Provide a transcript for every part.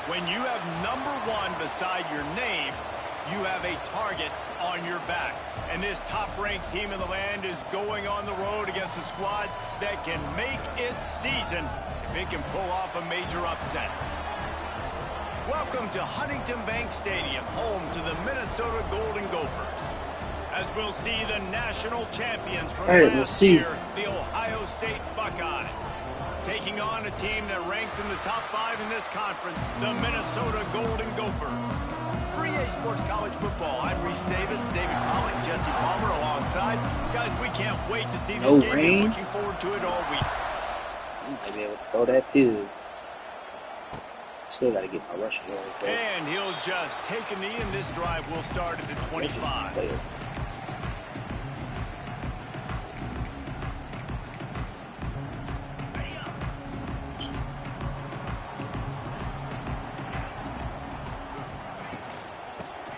When you have number 1 beside your name, you have a target on your back. And this top-ranked team in the land is going on the road against a squad that can make its season if it can pull off a major upset. Welcome to Huntington Bank Stadium, home to the Minnesota Golden Gophers. As we'll see the national champions from last year, the Ohio State Buckeyes, taking on a team that ranks in the top 5 in this conference, the Minnesota Golden Gophers. For EA Sports College Football, I'm Reese Davis, David Pollock, Jesse Palmer alongside. Guys, we can't wait to see this game. We're looking forward to it all week. I might be able to throw that too. Still got to get my rushing yards though. And he'll just take a knee, and this drive will start at the 25.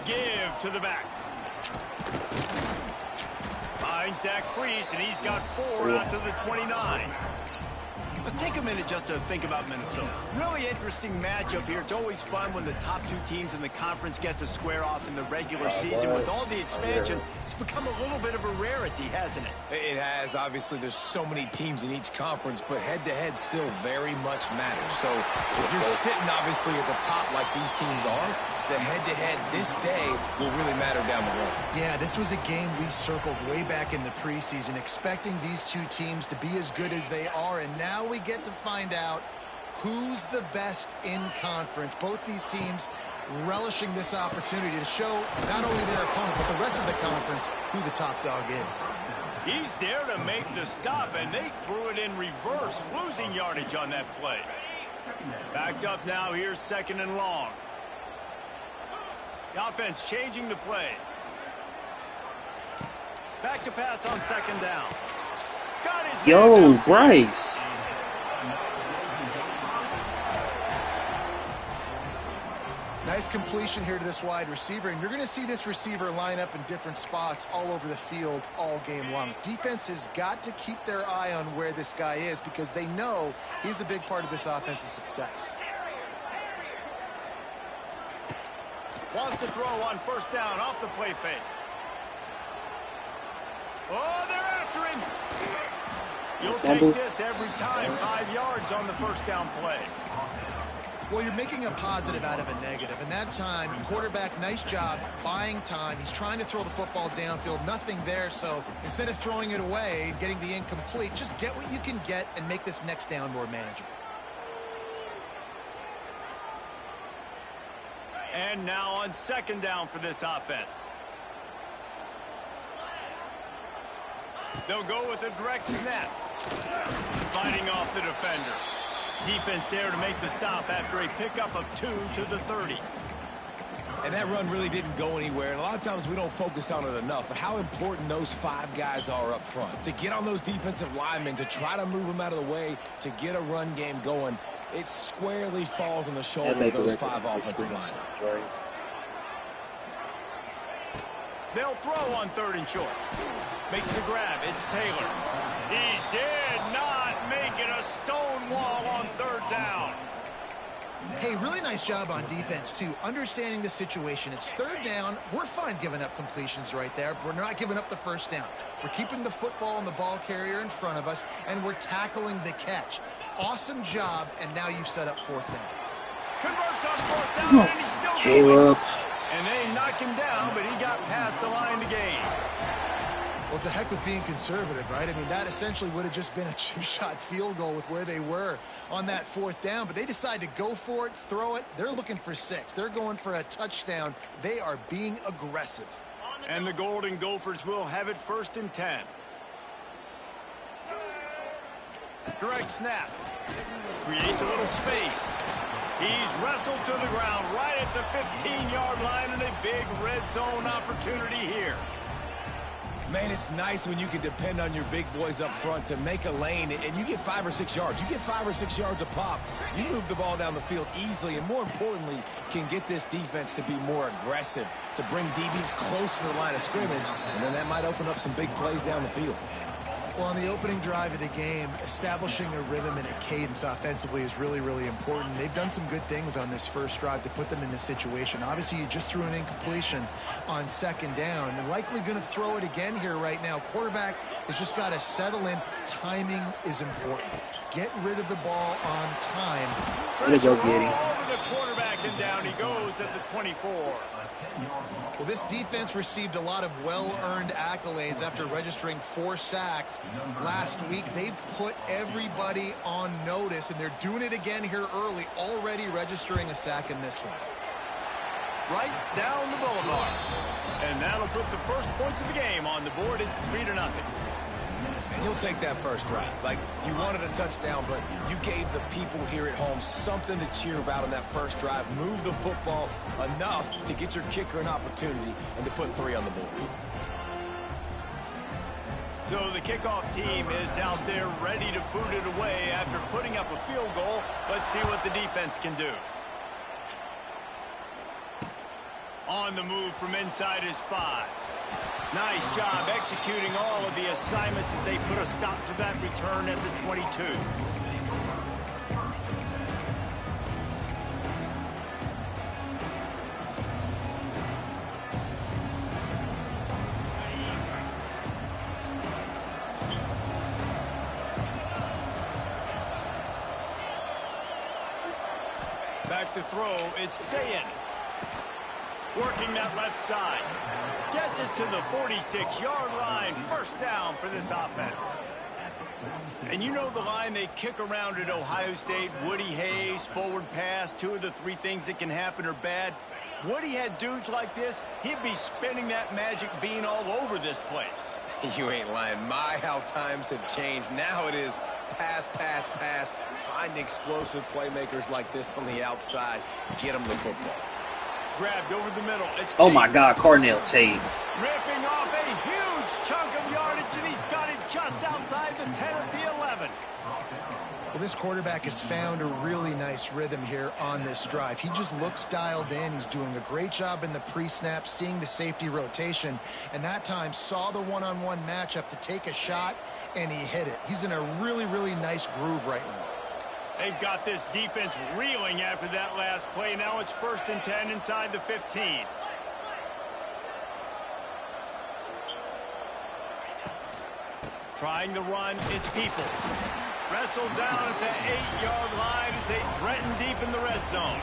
Give to the back. Finds that crease, and he's got 4 out to the 29. Let's take a minute just to think about Minnesota. Really interesting matchup here. It's always fun when the top 2 teams in the conference get to square off in the regular season. With all the expansion, it's become a little bit of a rarity, hasn't it? It has. Obviously, there's so many teams in each conference, but head-to-head still very much matters. So if you're sitting, obviously, at the top like these teams are, the head-to-head this day will really matter down the road. Yeah, this was a game we circled way back in the preseason, expecting these 2 teams to be as good as they are, and now we get to find out who's the best in conference. Both these teams relishing this opportunity to show not only their opponent, but the rest of the conference who the top dog is. He's there to make the stop, and they threw it in reverse, losing yardage on that play. Backed up now, here's 2nd and long. The offense changing the play. Back to pass on 2nd down. Got his Yo, Bryce. Nice completion here to this wide receiver, and you're going to see this receiver line up in different spots all over the field all game long. Defense has got to keep their eye on where this guy is because they know he's a big part of this offense's success. Wants to throw on 1st down off the play fake. Oh, they're after him. You'll take this every time. 5 yards on the 1st down play. Well, you're making a positive out of a negative. And that time, quarterback, nice job buying time. He's trying to throw the football downfield. Nothing there. So instead of throwing it away, getting the incomplete, just get what you can get and make this next down more manageable. And now on 2nd down for this offense. They'll go with a direct snap. Fighting off the defender. Defense there to make the stop after a pickup of 2 to the 30. And that run really didn't go anywhere. And a lot of times we don't focus on it enough. But how important those 5 guys are up front. To get on those defensive linemen, to try to move them out of the way, to get a run game going. It squarely falls on the shoulder of those 5 offensive linemen. They'll throw on 3rd and short. Makes the grab. It's Taylor. He did not make it a stone wall on 3rd down. Hey, really nice job on defense, too. Understanding the situation. It's 3rd down. We're fine giving up completions right there. We're not giving up the 1st down. We're keeping the football and the ball carrier in front of us, and we're tackling the catch. Awesome job, and now you've set up 4th down. Converts on 4th down, and he's still Caleb. And they knock him down, but he got past the line to gain. Well, it's a heck with being conservative, right? I mean, that essentially would have just been a 2-shot field goal with where they were on that 4th down. But they decide to go for it, throw it. They're looking for 6. They're going for a touchdown. They are being aggressive. And the Golden Gophers will have it 1st and 10. Direct snap. Creates a little space. He's wrestled to the ground right at the 15-yard line, and a big red zone opportunity here. Man, it's nice when you can depend on your big boys up front to make a lane, and you get 5 or 6 yards. You get 5 or 6 yards a pop. You move the ball down the field easily, and more importantly, can get this defense to be more aggressive, to bring DBs close to the line of scrimmage, and then that might open up some big plays down the field. Well, on the opening drive of the game, establishing a rhythm and a cadence offensively is really, really important. They've done some good things on this first drive to put them in this situation. Obviously, you just threw an incompletion on second down and likely going to throw it again here right now. Quarterback has just got to settle in. Timing is important. Get rid of the ball on time. Way to go, Giddy. Over the quarterback, and down he goes at the 24. Well, this defense received a lot of well-earned accolades after registering 4 sacks last week. They've put everybody on notice, and they're doing it again here early, already registering a sack in this one. Right down the boulevard. And that'll put the first points of the game on the board. It's 3-0. And you'll take that first drive. Like, you wanted a touchdown, but you gave the people here at home something to cheer about on that first drive. Move the football enough to get your kicker an opportunity and to put 3 on the board. So the kickoff team is out there ready to boot it away after putting up a field goal. Let's see what the defense can do. On the move from inside his 5. Nice job executing all of the assignments as they put a stop to that return at the 22. Back to throw, it's Sayin. Working that left side. Gets it to the 46-yard line. First down for this offense. And you know the line they kick around at Ohio State, Woody Hayes, forward pass, 2 of the 3 things that can happen are bad. Woody had dudes like this, he'd be spinning that magic bean all over this place. You ain't lying. My, how times have changed. Now it is pass, pass, pass. Find explosive playmakers like this on the outside. Get them the football. Grabbed over the middle. It's Oh my God, Cornell Tate. ripping off a huge chunk of yardage, and he's got it just outside the 10 of the 11. Well, this quarterback has found a really nice rhythm here on this drive. He just looks dialed in. He's doing a great job in the pre-snap, seeing the safety rotation, and that time saw the one-on-one matchup to take a shot, and he hit it. He's in a really, really nice groove right now. They've got this defense reeling after that last play. Now it's 1st and 10 inside the 15. Trying the run, it's Peoples. Wrestled down at the 8-yard line as they threaten deep in the red zone.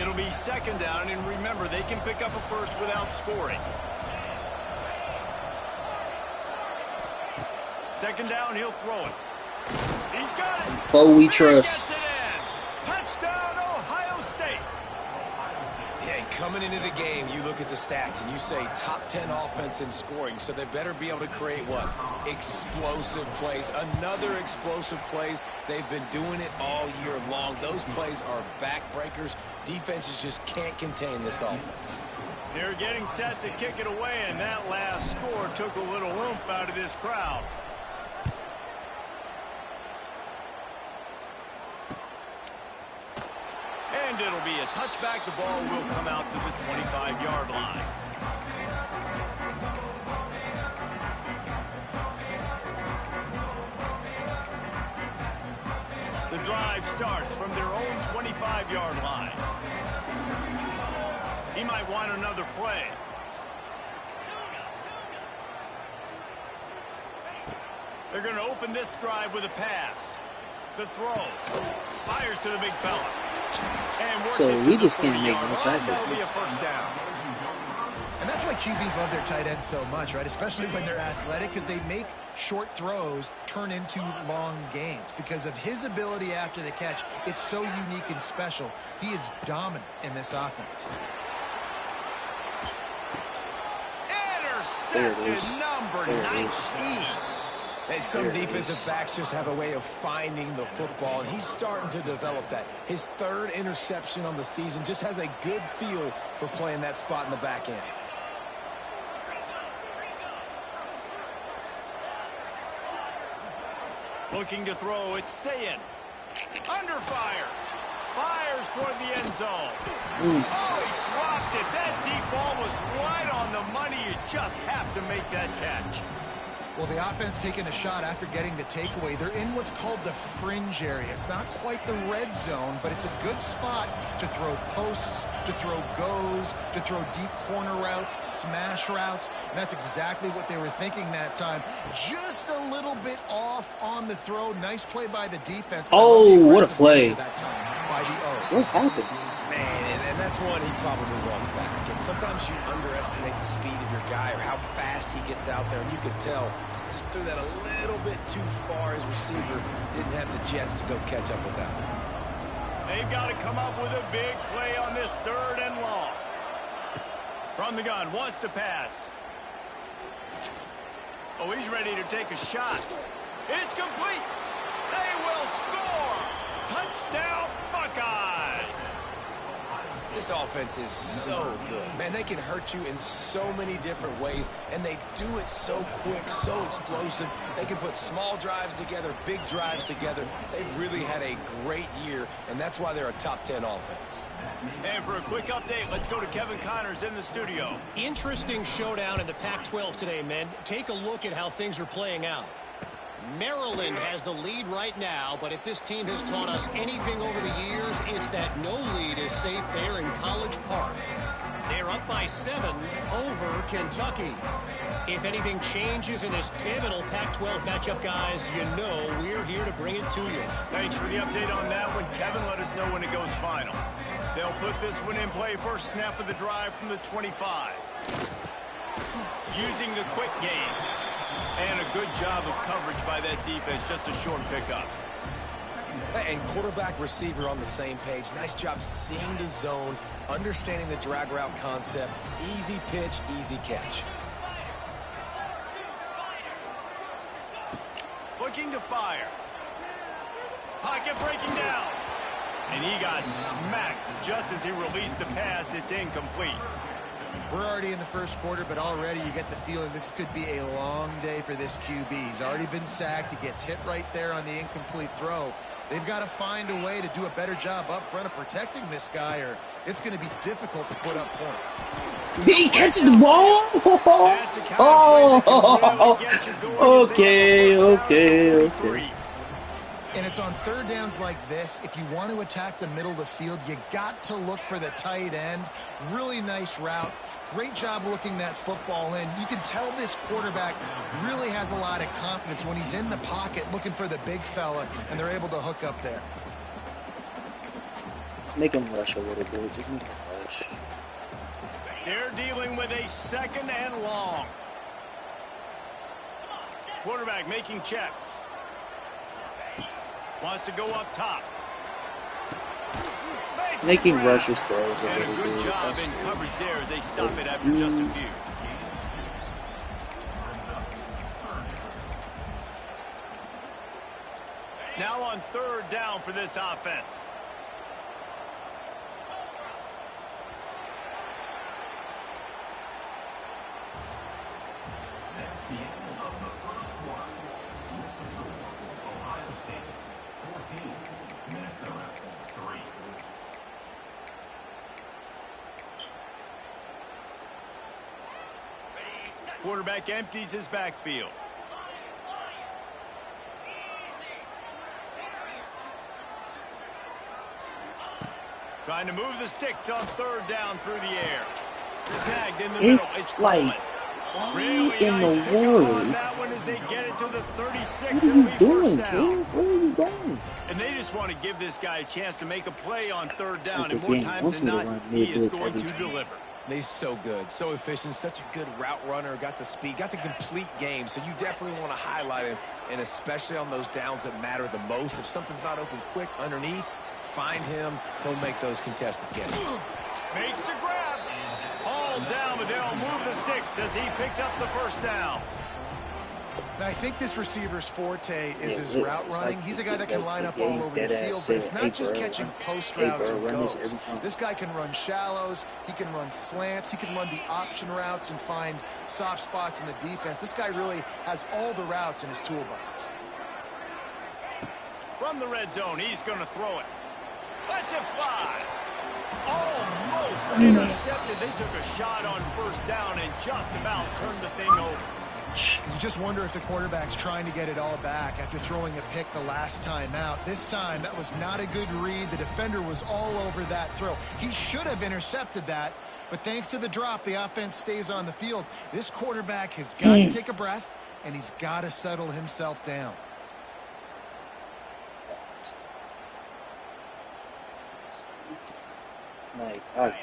It'll be 2nd down, and remember, they can pick up a first without scoring. 2nd down, he'll throw it. He's got it. Foe we trust. Gets it in. Touchdown, Ohio State. Yeah, coming into the game, you look at the stats and you say top 10 offense in scoring, so they better be able to create what? Explosive plays. Another explosive plays. They've been doing it all year long. Those plays are backbreakers. Defenses just can't contain this offense. They're getting set to kick it away, and that last score took a little oomph out of this crowd. And it'll be a touchback. The ball will come out to the 25-yard line. The drive starts from their own 25-yard line. He might want another play. They're going to open this drive with a pass. The throw. Fires to the big fella. And works So it we to just the can't make 40-yard no line. tackles. That'll be a first down. And that's why QBs love their tight ends so much, right? Especially when they're athletic, because they make short throws turn into long gains. Because of his ability after the catch, it's so unique and special. He is dominant in this offense. Intercepted number There it is. 19. And some There it defensive is. backs just have a way of finding the football, and he's starting to develop that. His 3rd interception on the season, just has a good feel for playing that spot in the back end. Looking to throw, it's Sayin. Under fire. Fires toward the end end zone. Oh, he dropped it. That deep ball was right on the money. You just have to make that catch. Well, the offense taking a shot after getting the takeaway. They're in what's called the fringe area. It's not quite the red zone, but it's a good spot to throw posts, to throw goes, to throw deep corner routes, smash routes. And that's exactly what they were thinking that time. Just a little bit off on the throw. Nice play by the defense. Oh, what a play. That time by the O. What happened? Man, and that's one he probably wants back. And sometimes you underestimate the speed of your guy or how fast he gets out there. And you could tell just threw that a little bit too far. His receiver didn't have the jets to go catch up with that one. They've got to come up with a big play on this 3rd and long. From the gun, wants to pass. Oh, he's ready to take a shot. It's complete. They will score. Touchdown, Buckeyes. This offense is so good. Man, they can hurt you in so many different ways, and they do it so quick, so explosive. They can put small drives together, big drives together. They've really had a great year, and that's why they're a top 10 offense. And for a quick update, let's go to Kevin Connors in the studio. Interesting showdown in the Pac-12 today, men. Take a look at how things are playing out. Maryland has the lead right now, but if this team has taught us anything over the years, it's that no lead is safe there in College Park. They're up by 7 over Kentucky. If anything changes in this pivotal Pac-12 matchup, guys, you know we're here to bring it to you. Thanks for the update on that one, Kevin. Let us know when it goes final. They'll put this one in play. First snap of the drive from the 25. Using the quick game. And a good job of coverage by that defense. Just a short pickup. And quarterback receiver on the same page. Nice job seeing the zone, understanding the drag route concept. Easy pitch, easy catch. Looking to fire. Pocket breaking down. And he got smacked just as he released the pass. It's incomplete. We're already in the first quarter, but already you get the feeling this could be a long day for this QB. He's already been sacked. He gets hit right there on the incomplete throw. They've got to find a way to do a better job up front of protecting this guy, or it's going to be difficult to put up points. He catches the ball. Okay. And it's on 3rd downs like this. If you want to attack the middle of the field, you got to look for the tight end. Really nice route. Great job looking that football in. You can tell this quarterback really has a lot of confidence when he's in the pocket looking for the big fella, and they're able to hook up there. Just make him rush a little bit. Just make him rush. They're dealing with a 2nd and long. Quarterback making checks. Wants to go up top. Making rushes throws a and little a good bit. job in coverage there as they stop it after just a few. Now on 3rd down for this offense. Quarterback empties his backfield. Trying to move the sticks on 3rd down through the air. Snagged in the middle. It's like, really in nice the pickup world? on that one as they get it to the 36. What are It'll you be doing, first down. kid? Where are you going? And they just want to give this guy a chance to make a play on 3rd It's down. like And this more game times wants than me to not, run he is mid-blitz going every to time. deliver. He's so good, so efficient, such a good route runner, got the speed, got the complete game. So you definitely want to highlight him, and especially on those downs that matter the most. If something's not open quick underneath, find him. He'll make those contested catches. Makes the grab. All down, but they'll move the sticks as he picks up the first down. And I think this receiver's forte is his Yeah, route it's running. like He's a guy that the can line up game all over the dead field, ass but it's said, not "Hey, just bro, catching run- post hey, routes bro, and run this goes. every time." This guy can run shallows, he can run slants, he can run the option routes and find soft spots in the defense. This guy really has all the routes in his toolbox. From the red zone, he's going to throw it. Lets it fly. Intercepted. They took a shot on first down and just about turned the thing over. You just wonder if the quarterback's trying to get it all back after throwing a pick the last time out. This time, that was not a good read. The defender was all over that throw. He should have intercepted that, but thanks to the drop, the offense stays on the field. This quarterback has got to take a breath, and he's got to settle himself down.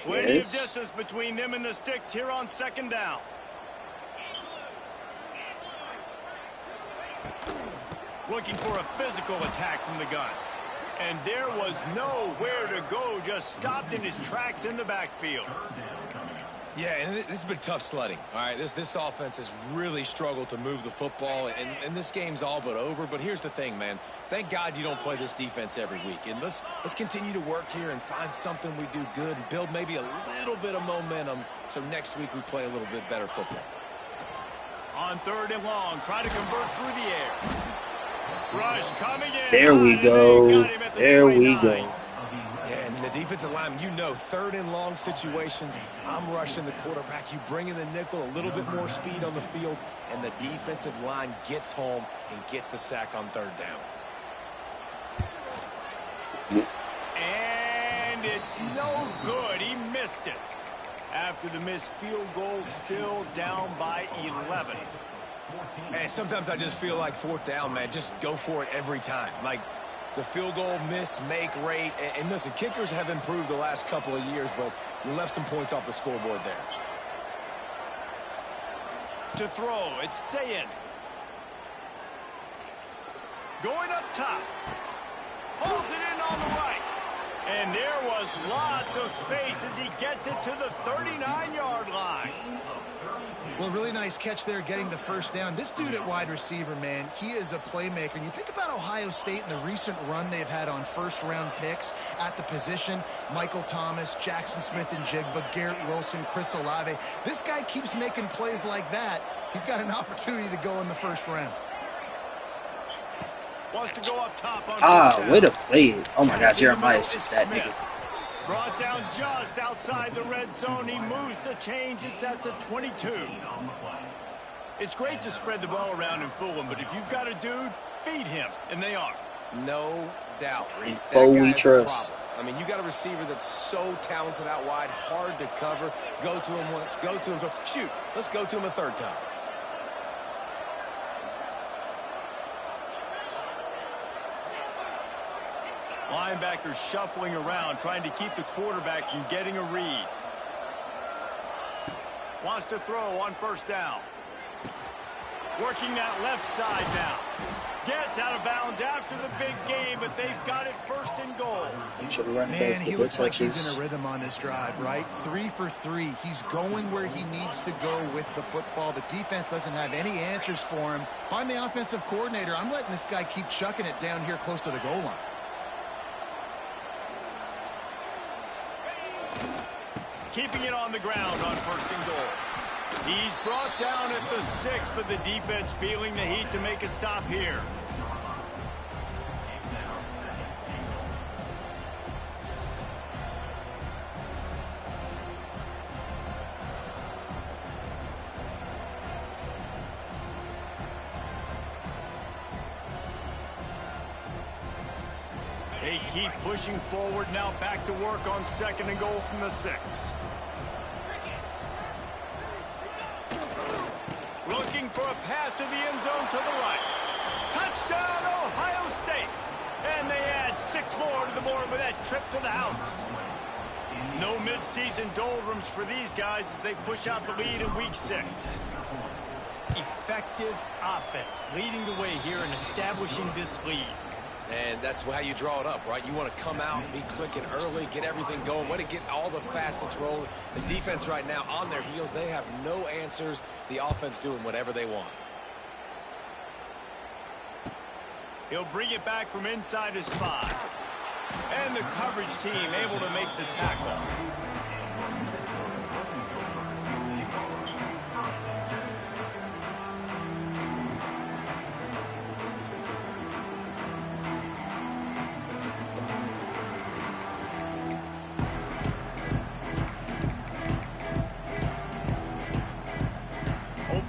Plenty of distance between them and the sticks here on second down. Looking for a physical attack from the gun. And there was nowhere to go, just stopped in his tracks in the backfield. Yeah, and this has been tough sledding. All right, this offense has really struggled to move the football, and this game's all but over. But here's the thing, man. Thank God you don't play this defense every week. And let's continue to work here and find something we do good and build maybe a little bit of momentum so next week we play a little bit better football. On third and long, try to convert through the air. Rush coming in. There we go. There we go. Yeah, and the defensive line, you know, third and long situations, I'm rushing the quarterback. You bring in the nickel, a little bit more speed on the field, and the defensive line gets home and gets the sack on third down. And it's no good. He missed it. After the missed field goal, still down by 11. And sometimes I just feel like fourth down, man, just go for it every time. Like the field goal, miss, make rate. And listen, kickers have improved the last couple of years, but you left some points off the scoreboard there. To throw, it's Sayin. Going up top. Pulls it in on the right. And there was lots of space as he gets it to the 39-yard line. Well, really nice catch there getting the first down. This dude at wide receiver, man, he is a playmaker. And you think about Ohio State and the recent run they've had on first-round picks at the position. Michael Thomas, Jackson Smith and Jigba, Garrett Wilson, Chris Olave. This guy keeps making plays like that. He's got an opportunity to go in the first round. Wants to go up top on way to play it. Oh my God, Jeremiah's just that nigga. Brought down just outside the red zone. He moves the chains. It's at the 22. It's great to spread the ball around and fool him, but if you've got a dude, feed him, and they are. No doubt, Reese. Full we trust. I mean, you got a receiver that's so talented out wide, hard to cover. Go to him once, go to him twice. Shoot, let's go to him a third time. Linebackers shuffling around, trying to keep the quarterback from getting a read. Wants to throw on first down. Working that left side now. Gets out of bounds after the big game, but they've got it first and goal. Man, he looks like he's in a rhythm on this drive, right? 3 for 3. He's going where he needs to go with the football. The defense doesn't have any answers for him. Find the offensive coordinator. I'm letting this guy keep chucking it down here close to the goal line. Keeping it on the ground on first and goal. He's brought down at the 6, but the defense feeling the heat to make a stop here. They keep pushing forward, now back to work on second and goal from the 6. Looking for a path to the end zone to the right. Touchdown, Ohio State. And they add 6 more to the board with that trip to the house. No midseason doldrums for these guys as they push out the lead in week 6. Effective offense leading the way here and establishing this lead. And that's how you draw it up, right? You want to come out and be clicking early, get everything going, want to get all the facets rolling. The defense right now on their heels, they have no answers. The offense doing whatever they want. He'll bring it back from inside his 5. And the coverage team able to make the tackle.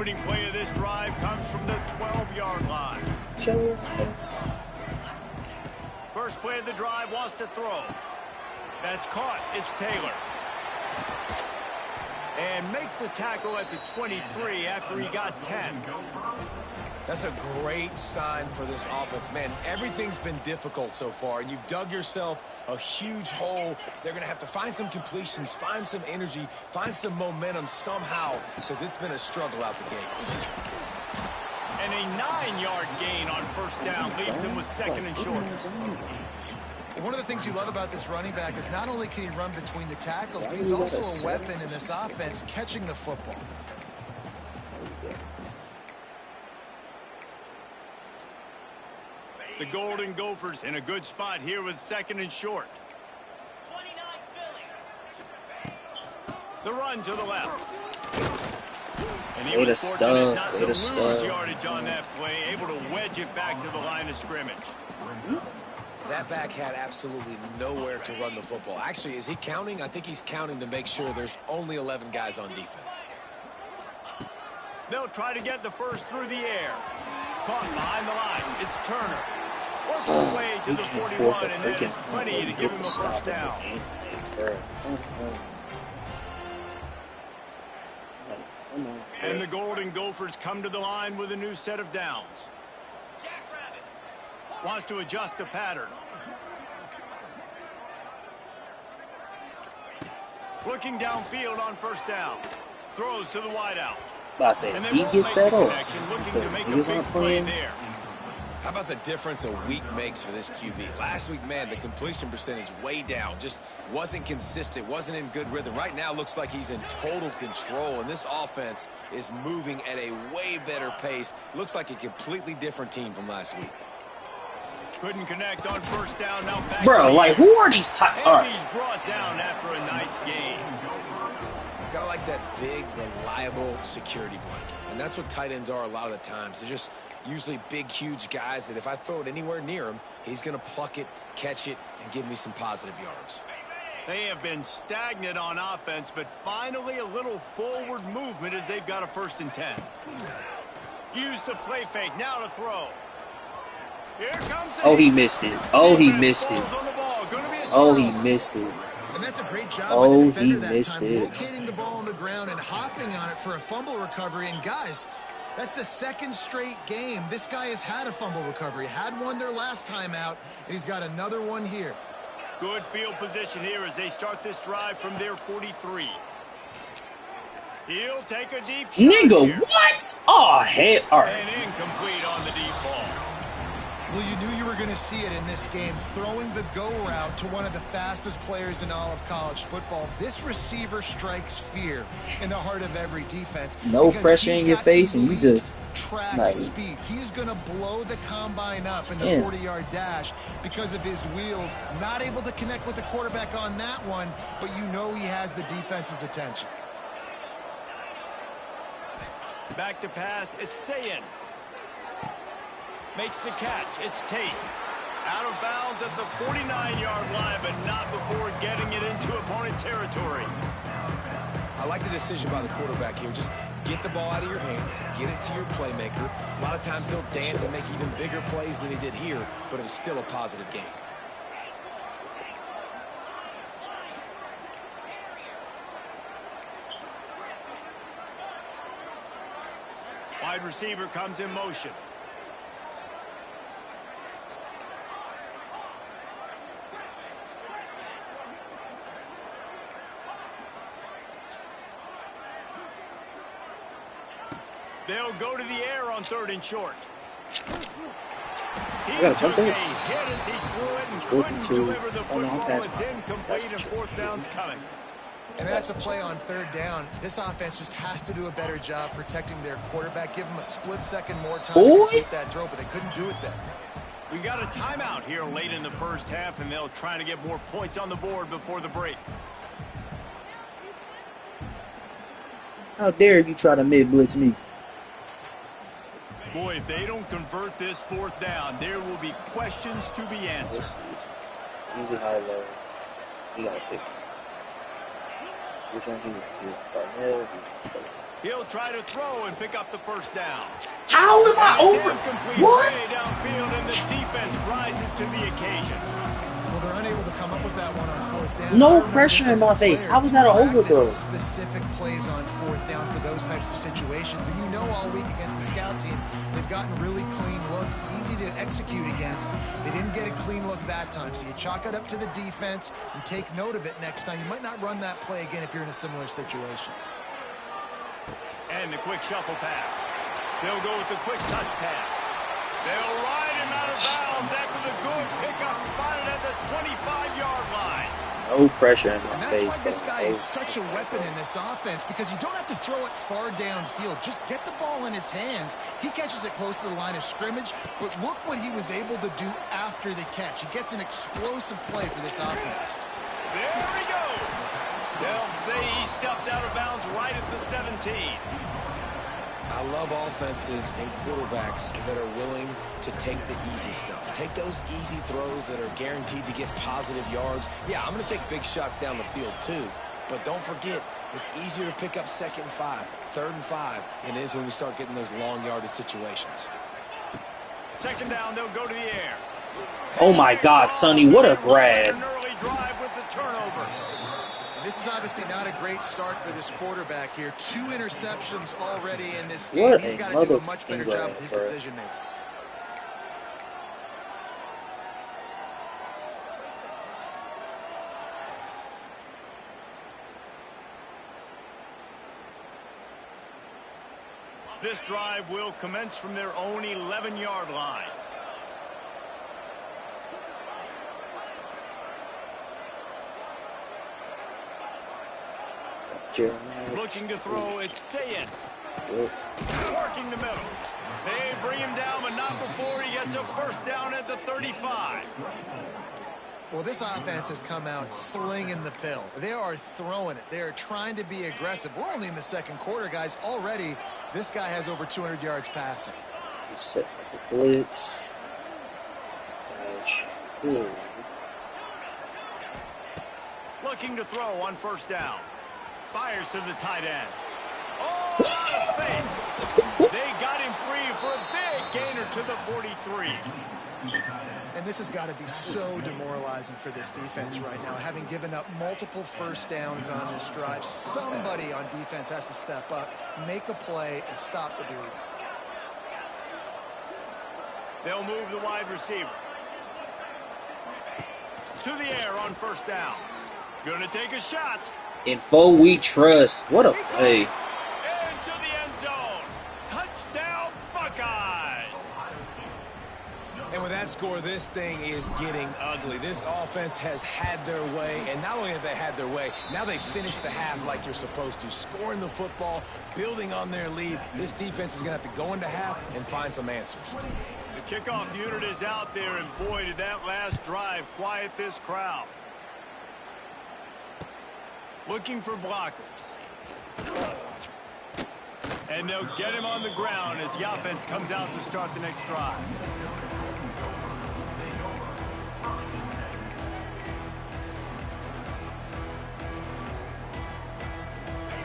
opening play of this drive comes from the 12-yard line. First play of the drive wants to throw. That's caught. It's Taylor. And makes the tackle at the 23 after he got 10. That's a great sign for this offense. Man, everything's been difficult so far, and you've dug yourself a huge hole. They're going to have to find some completions, find some energy, find some momentum somehow, because it's been a struggle out the gates. And a 9-yard gain on first down leaves him with second and short. One of the things you love about this running back is not only can he run between the tackles, but he's also a weapon in this offense catching the football. The Golden Gophers in a good spot here with second and short. The run to the left. And he was fortunate not to lose yardage on that play, able to wedge it back to the line of scrimmage. That back had absolutely nowhere to run the football. Actually, is he counting? I think he's counting to make sure there's only 11 guys on defense. They'll try to get the first through the air. Caught behind the line. It's Turner. Works his way to the 41, and that is plenty to give him a first down. And the Golden Gophers come to the line with a new set of downs. Wants to adjust the pattern. Looking downfield on first down. Throws to the wideout. I say he gets that off. Looking to make a big play there. How about the difference a week makes for this QB? Last week, man, the completion percentage way down. Just wasn't consistent, wasn't in good rhythm. Right now, looks like he's in total control, and this offense is moving at a way better pace. Looks like a completely different team from last week. Couldn't connect on first down. Now back. Bro, like, who are these type? And he's brought down after a nice gain. Kind of like that big, reliable security blanket. And that's what tight ends are a lot of the times. They're just usually big, huge guys that if I throw it anywhere near him, he's going to pluck it, catch it, and give me some positive yards. They have been stagnant on offense, but finally a little forward movement as they've got a 1st and 10. Use the play fake. Now to throw. Here comes Oh, he missed it. Oh, he missed it. Oh, he missed it. And that's a great job by the defender that time, locating the ball on the ground and hopping on it for a fumble recovery. And guys, that's the 2nd straight game this guy has had a fumble recovery. Had one their last time out, and he's got another one here. Good field position here as they start this drive from their 43. He'll take a deep shot. Nigga, here. what? Oh, heck. All right. And incomplete on the deep ball. Well, you knew you were going to see it in this game, throwing the go route to one of the fastest players in all of college football. This receiver strikes fear in the heart of every defense. No pressure in your face, and you just track speed. He's going to blow the combine up in the 40-yard dash because of his wheels. Not able to connect with the quarterback on that one, but you know he has the defense's attention. Back to pass. It's Sayin. Makes the catch. It's Tate. Out of bounds at the 49-yard line, but not before getting it into opponent territory. I like the decision by the quarterback here. Just get the ball out of your hands, get it to your playmaker. A lot of times he'll dance and make even bigger plays than he did here, but it was still a positive game. Wide receiver comes in motion. They'll go to the air on 3rd and short. He took a hit as he threw it and couldn't deliver the football. It's incomplete and 4th down's coming. And that's a play on 3rd down. This offense just has to do a better job protecting their quarterback. Give him a split second more time to complete that throw, but they couldn't do it there. We got a timeout here late in the first half, and they'll try to get more points on the board before the break. How dare you try to mid-blitz me? Boy, if they don't convert this 4th down, there will be questions to be answered. Easy high low. You gotta pick. Which one can you do? He'll try to throw and pick up the first down. How am I over? What? Downfield, and the defense rises to the occasion. Well, they're unable to come up with that one on fourth down. No pressure in my face. How was that an overthrow? Specific plays on fourth down for those types of situations, and you know all week against the scout team, they've gotten really clean looks, easy to execute against. They didn't get a clean look that time, so you chalk it up to the defense and take note of it next time. You might not run that play again if you're in a similar situation. And the quick shuffle pass. They'll go with the quick touch pass. They'll ride him out of bounds after the good pickup spotted at the 25-yard line. No pressure in my face. That's why this guy is such a weapon in this offense, because you don't have to throw it far downfield. Just get the ball in his hands. He catches it close to the line of scrimmage, but look what he was able to do after the catch. He gets an explosive play for this offense. There he goes. They'll say he stepped out of bounds right at the 17. I love offenses and quarterbacks that are willing to take the easy stuff. Take those easy throws that are guaranteed to get positive yards. Yeah, I'm going to take big shots down the field too. But don't forget, it's easier to pick up 2nd and 5, 3rd and 5 than it is when we start getting those long yardage situations. 2nd down, they'll go to the air. Oh my God, Sonny, what a grab. An early drive with the turnover. This is obviously not a great start for this quarterback here. 2 interceptions already in this game. What He's got a to do a much better job with his grab, decision making. This drive will commence from their own 11-yard line. Looking to throw, it's Sayin. Working the middle. They bring him down, but not before he gets a first down at the 35. Well, this offense has come out slinging the pill. They are throwing it. They are trying to be aggressive. We're only in the 2nd quarter, guys. Already, this guy has over 200 yards passing. Set the blitz. Looking to throw on first down. Fires to the tight end. Oh, out of space. They got him free for a big gainer to the 43. And this has got to be so demoralizing for this defense right now, having given up multiple first downs on this drive. Somebody on defense has to step up, make a play, and stop the bleeding. They'll move the wide receiver. To the air on first down. Going to take a shot. In 4 we trust. What a play. Into the end zone. Touchdown, Buckeyes. And with that score, this thing is getting ugly. This offense has had their way, and not only have they had their way, now they finished the half like you're supposed to, scoring the football, building on their lead. This defense is going to have to go into half and find some answers. The kickoff unit is out there, and boy, did that last drive quiet this crowd. Looking for blockers. And they'll get him on the ground as the offense comes out to start the next drive.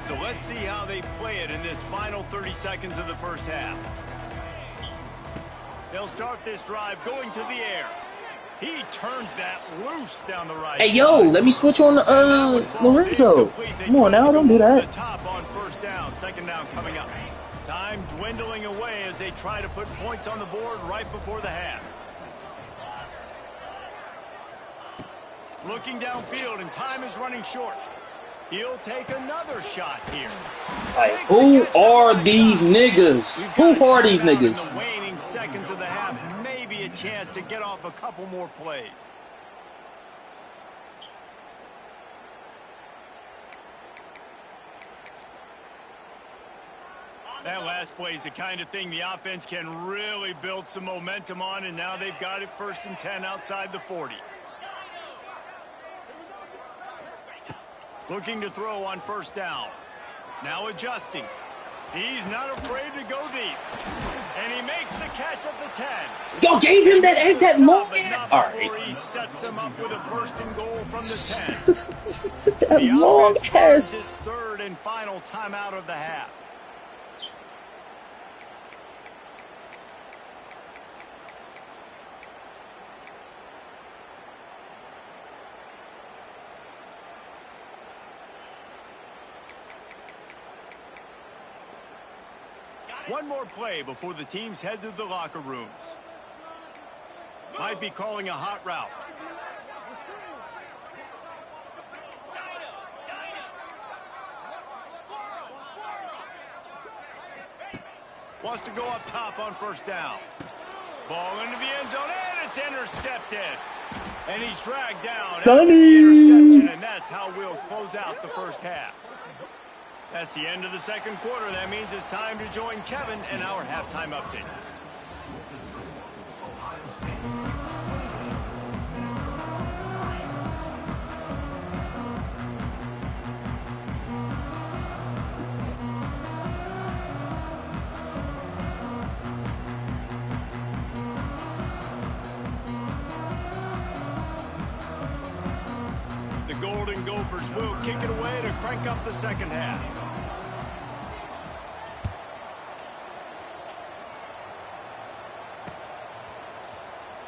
So let's see how they play it in this final 30 seconds of the first half. They'll start this drive going to the air. He turns that loose down the right. Hey, yo, let me switch on Lorenzo. Come on now, don't do that. Top on first down, 2nd down coming up. Time dwindling away as they try to put points on the board right before the half. Looking downfield, and time is running short. He'll take another shot here. Like, who are these niggas? Who are these niggas? In the waning seconds of the half, maybe a chance to get off a couple more plays. That last play is the kind of thing the offense can really build some momentum on, and now they've got it 1st and 10 outside the 40. Looking to throw on first down. Now adjusting. He's not afraid to go deep. And he makes the catch at the 10. Yo, gave him that long ass. All right. He sets them up with a 1st and goal from the 10. That long ass. His 3rd and final timeout of the half. One more play before the teams head to the locker rooms. Might be calling a hot route. Wants to go up top on first down. Ball into the end zone, and it's intercepted. And he's dragged down after the interception, and that's how we'll close out the first half. That's the end of the second quarter. That means it's time to join Kevin in our halftime update. The Golden Gophers will kick it away to crank up the second half.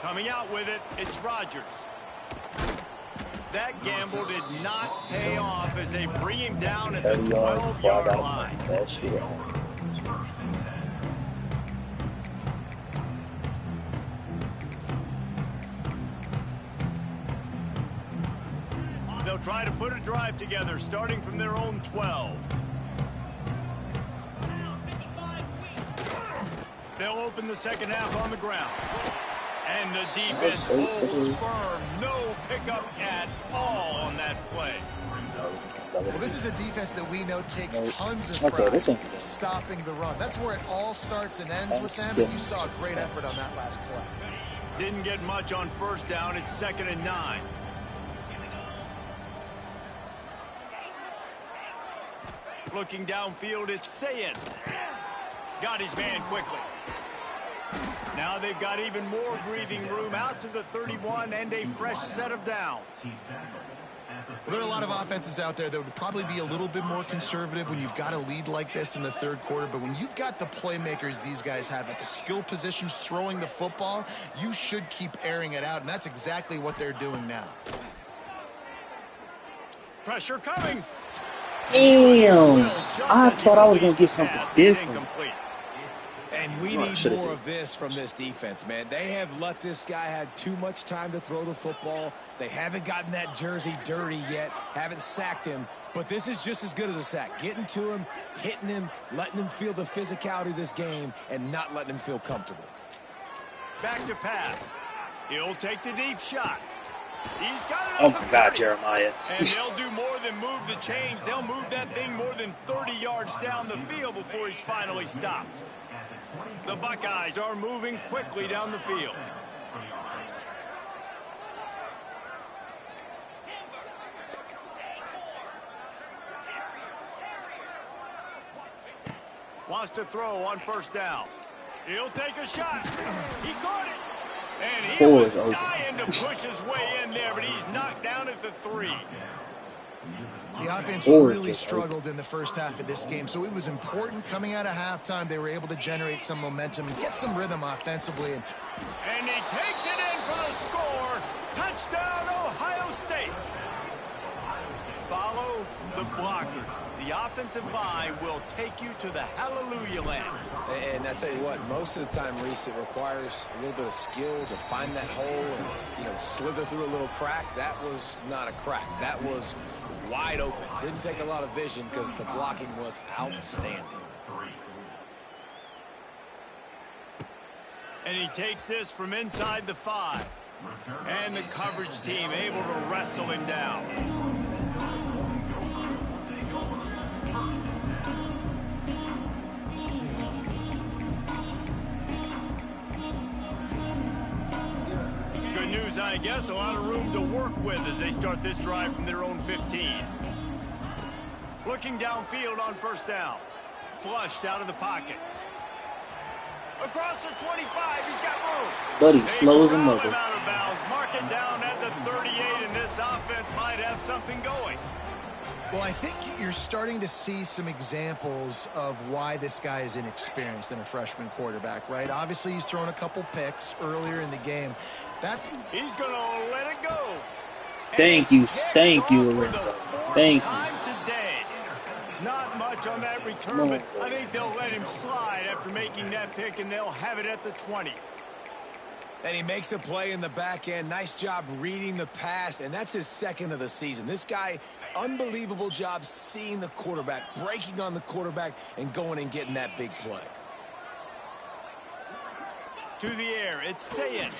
Coming out with it, it's Rodgers. That gamble did not pay off as they bring him down at the 12-yard line. They'll try to put a drive together starting from their own 12. They'll open the second half on the ground. And the defense holds firm. No pickup at all on that play. Well, this is a defense that we know takes tons of pride stopping the run. That's where it all starts and ends with them, and you saw a great effort on that last play. Didn't get much on first down. It's 2nd and 9. Looking downfield, it's Sayed. Got his man quickly. Now they've got even more breathing room out to the 31 and a fresh set of downs. Well, there are a lot of offenses out there that would probably be a little bit more conservative when you've got a lead like this in the third quarter. But when you've got the playmakers these guys have at the skill positions throwing the football, you should keep airing it out. And that's exactly what they're doing now. Pressure coming. Damn. I thought I was going to get something different. And we need more of this from this defense, man. They have let this guy have too much time to throw the football. They haven't gotten that jersey dirty yet, haven't sacked him. But this is just as good as a sack. Getting to him, hitting him, letting him feel the physicality of this game, and not letting him feel comfortable. Back to pass. He'll take the deep shot. He's got it. Oh, my God, Jeremiah. And they'll do more than move the chains. They'll move that thing more than 30 yards down the field before he's finally stopped. The Buckeyes are moving quickly down the field. Wants to throw on first down. He'll take a shot. He caught it. And he was dying to push his way in there, but he's knocked down at the 3. The offense really struggled in the first half of this game, so it was important coming out of halftime. They were able to generate some momentum and get some rhythm offensively. And he takes it in for the score. Touchdown, Ohio State. Follow the blockers. The offensive line will take you to the hallelujah land. And I tell you what, most of the time, Reese, it requires a little bit of skill to find that hole and, slither through a little crack. That was not a crack. That was wide open. Didn't take a lot of vision because the blocking was outstanding. And he takes this from inside the 5. And the coverage team able to wrestle him down. Good news, I guess. A lot of room to work with as they start this drive from their own 15. Looking downfield on first down. Flushed out of the pocket. Across the 25, he's got room. But he slows him up. Out of bounds. Mark it down at the 38, and this offense might have something going. Well, I think you're starting to see some examples of why this guy is inexperienced in a freshman quarterback, right? Obviously, he's thrown a couple picks earlier in the game. He's going to let it go. Thank you, Lorenzo. Thank you. Today. Not much much on that return, but I think they'll let him slide after making that pick, and they'll have it at the 20. And he makes a play in the back end. Nice job reading the pass, and that's his second of the season. This guy, unbelievable job seeing the quarterback, breaking on the quarterback, and going and getting that big play. To the air, it's Saying.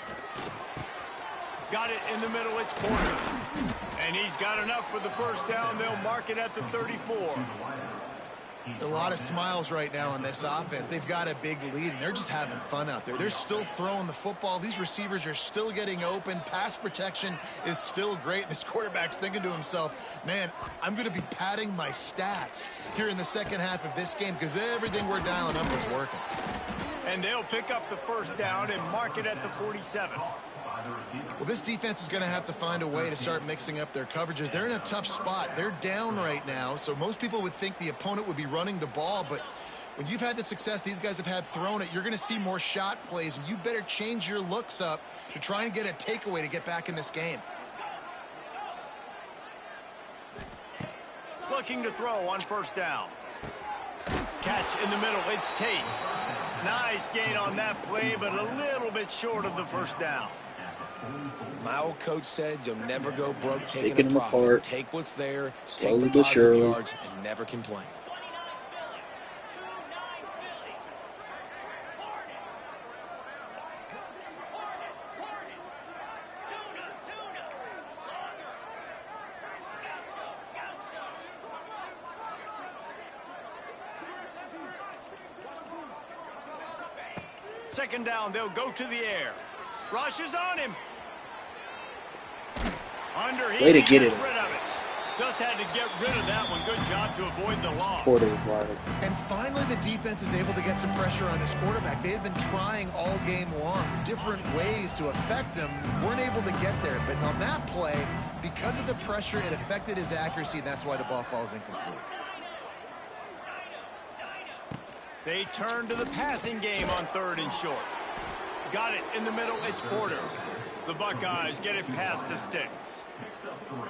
Got it in the middle, it's Porter. And he's got enough for the first down. They'll mark it at the 34. A lot of smiles right now on this offense. They've got a big lead, and they're just having fun out there. They're still throwing the football. These receivers are still getting open. Pass protection is still great. This quarterback's thinking to himself, man, I'm going to be padding my stats here in the second half of this game because everything we're dialing up is working. And they'll pick up the first down and mark it at the 47. Well, this defense is going to have to find a way to start mixing up their coverages. They're in a tough spot. They're down right now, so most people would think the opponent would be running the ball, but when you've had the success these guys have had throwing it, you're going to see more shot plays, and you better change your looks up to try and get a takeaway to get back in this game. Looking to throw on first down. Catch in the middle, it's Tate. Nice gain on that play, but a little bit short of the first down. My old coach said you'll never go broke taking a Taking them profit. apart. Take what's there, Slowly take the but positive surely. yards, and never complain. Second down, they'll go to the air. Rushes on him. Way to get it. Gets rid of it. Just had to get rid of that one. Good job to avoid the loss. Porter was wide open. And finally, the defense is able to get some pressure on this quarterback. They had been trying all game long, different ways to affect him. Weren't able to get there. But on that play, because of the pressure, it affected his accuracy, and that's why the ball falls incomplete. They turn to the passing game on third and short. Got it in the middle. It's Porter. The Buckeyes get it past the sticks.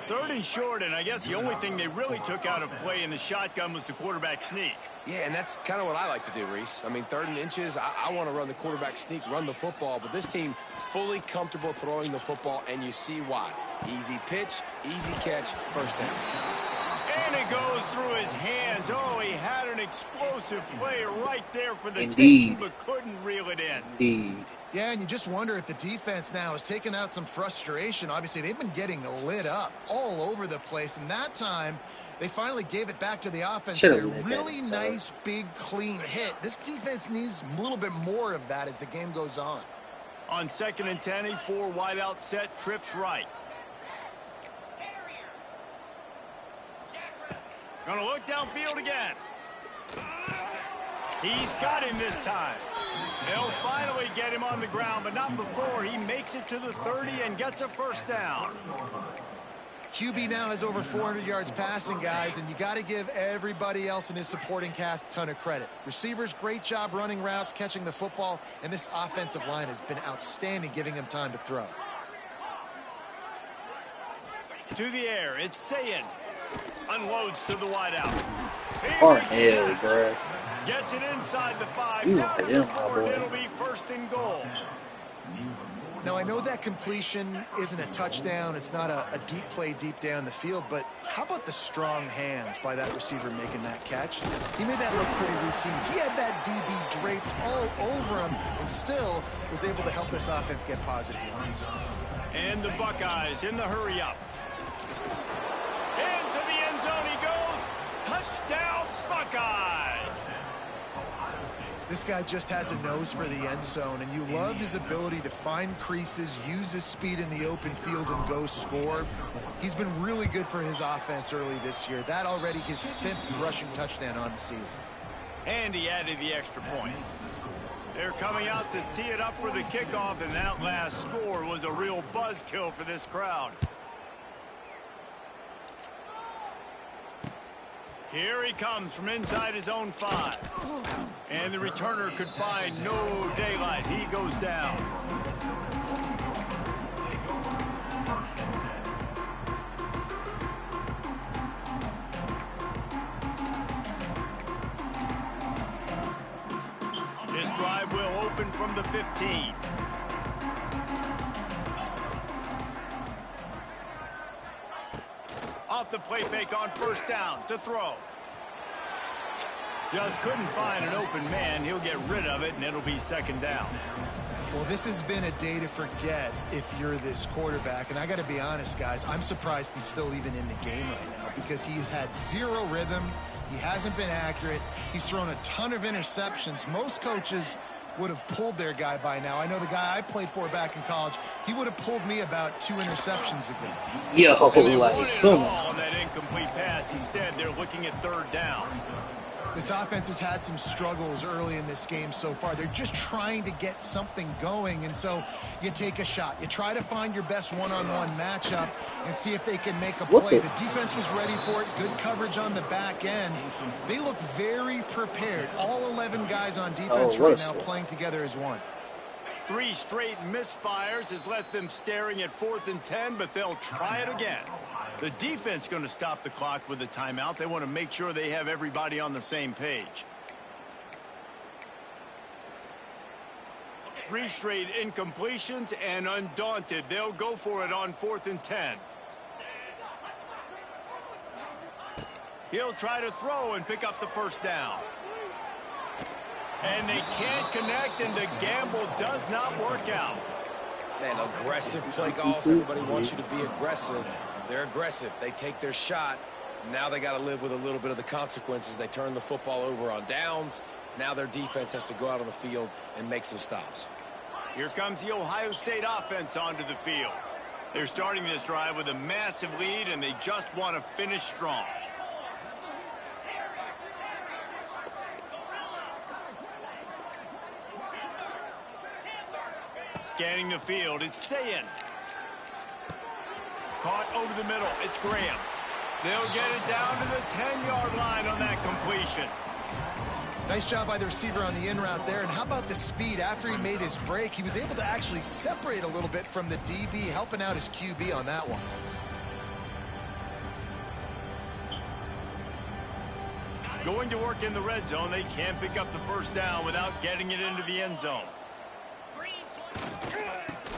Third and short, and I guess the only thing they really took out of play in the shotgun was the quarterback sneak. Yeah, and that's kind of what I like to do, Reese. I mean, third and inches, I want to run the quarterback sneak, run the football, but this team fully comfortable throwing the football, and you see why. Easy pitch, easy catch, first down. And it goes through his hands. Oh, he had an explosive play right there for the Indeed. taking, but couldn't reel it in. Indeed. Yeah, and you just wonder if the defense now is taking out some frustration. Obviously, they've been getting lit up all over the place, and that time they finally gave it back to the offense. Should've A lit that really inside. nice, big, clean hit. This defense needs a little bit more of that as the game goes on. On second and 10, a four wide out set, trips right. Gonna look downfield again. He's got him this time. They'll finally get him on the ground, but not before he makes it to the 30 and gets a first down. QB now has over 400 yards passing, guys, and you got to give everybody else in his supporting cast a ton of credit. Receivers, great job running routes, catching the football, and this offensive line has been outstanding, giving him time to throw. To the air, it's Saying. Unloads to the wideout. Hell, bro. Gets it inside the 5. Ooh, Down to yeah, the 4, boy. and it'll be first and goal. Now, I know that completion isn't a touchdown. It's not a deep play deep down the field, but how about the strong hands by that receiver making that catch? He made that look pretty routine. He had that DB draped all over him and still was able to help this offense get positive yards. And the Buckeyes in the hurry-up. Into the end zone he goes. Touchdown, Buckeyes! This guy just has a nose for the end zone, and you love his ability to find creases, use his speed in the open field, and go score. He's been really good for his offense early this year. That already his 5th rushing touchdown on the season. And he added the extra point. They're coming out to tee it up for the kickoff, and that last score was a real buzzkill for this crowd. Here he comes from inside his own 5. And the returner could find no daylight. He goes down. open from the 15. Off the play fake on first down to throw. Just couldn't find an open man. He'll get rid of it, and it'll be second down. Well, this has been a day to forget if you're this quarterback. And I got to be honest, guys, I'm surprised he's still even in the game right now because he's had zero rhythm. He hasn't been accurate. He's thrown a ton of interceptions. Most coaches would have pulled their guy by now. I know the guy I played for back in college, he would have pulled me about 2 interceptions ago. Yo, like, boom. On that incomplete pass. Instead, they're looking at third down. This offense has had some struggles early in this game so far. They're just trying to get something going, and so you take a shot. You try to find your best one-on-one matchup and see if they can make a play. The defense was ready for it. Good coverage on the back end. They look very prepared. All 11 guys on defense right now playing together as one. 3 straight misfires has left them staring at 4th and 10, but they'll try it again. The defense going to stop the clock with a timeout. They want to make sure they have everybody on the same page. 3 straight incompletions, and undaunted, they'll go for it on 4th and 10. He'll try to throw and pick up the first down. And they can't connect, and the gamble does not work out. Man, aggressive play calls. Everybody wants you to be aggressive. They're aggressive. They take their shot. Now they got to live with a little bit of the consequences. They turn the football over on downs. Now their defense has to go out on the field and make some stops. Here comes the Ohio State offense onto the field. They're starting this drive with a massive lead, and they just want to finish strong. Scanning the field, it's Sayin. Caught over the middle, it's Graham. They'll get it down to the 10-yard line on that completion. Nice job by the receiver on the in route there. And how about the speed? After he made his break, he was able to actually separate a little bit from the DB, helping out his QB on that one. Going to work in the red zone, they can't pick up the first down without getting it into the end zone.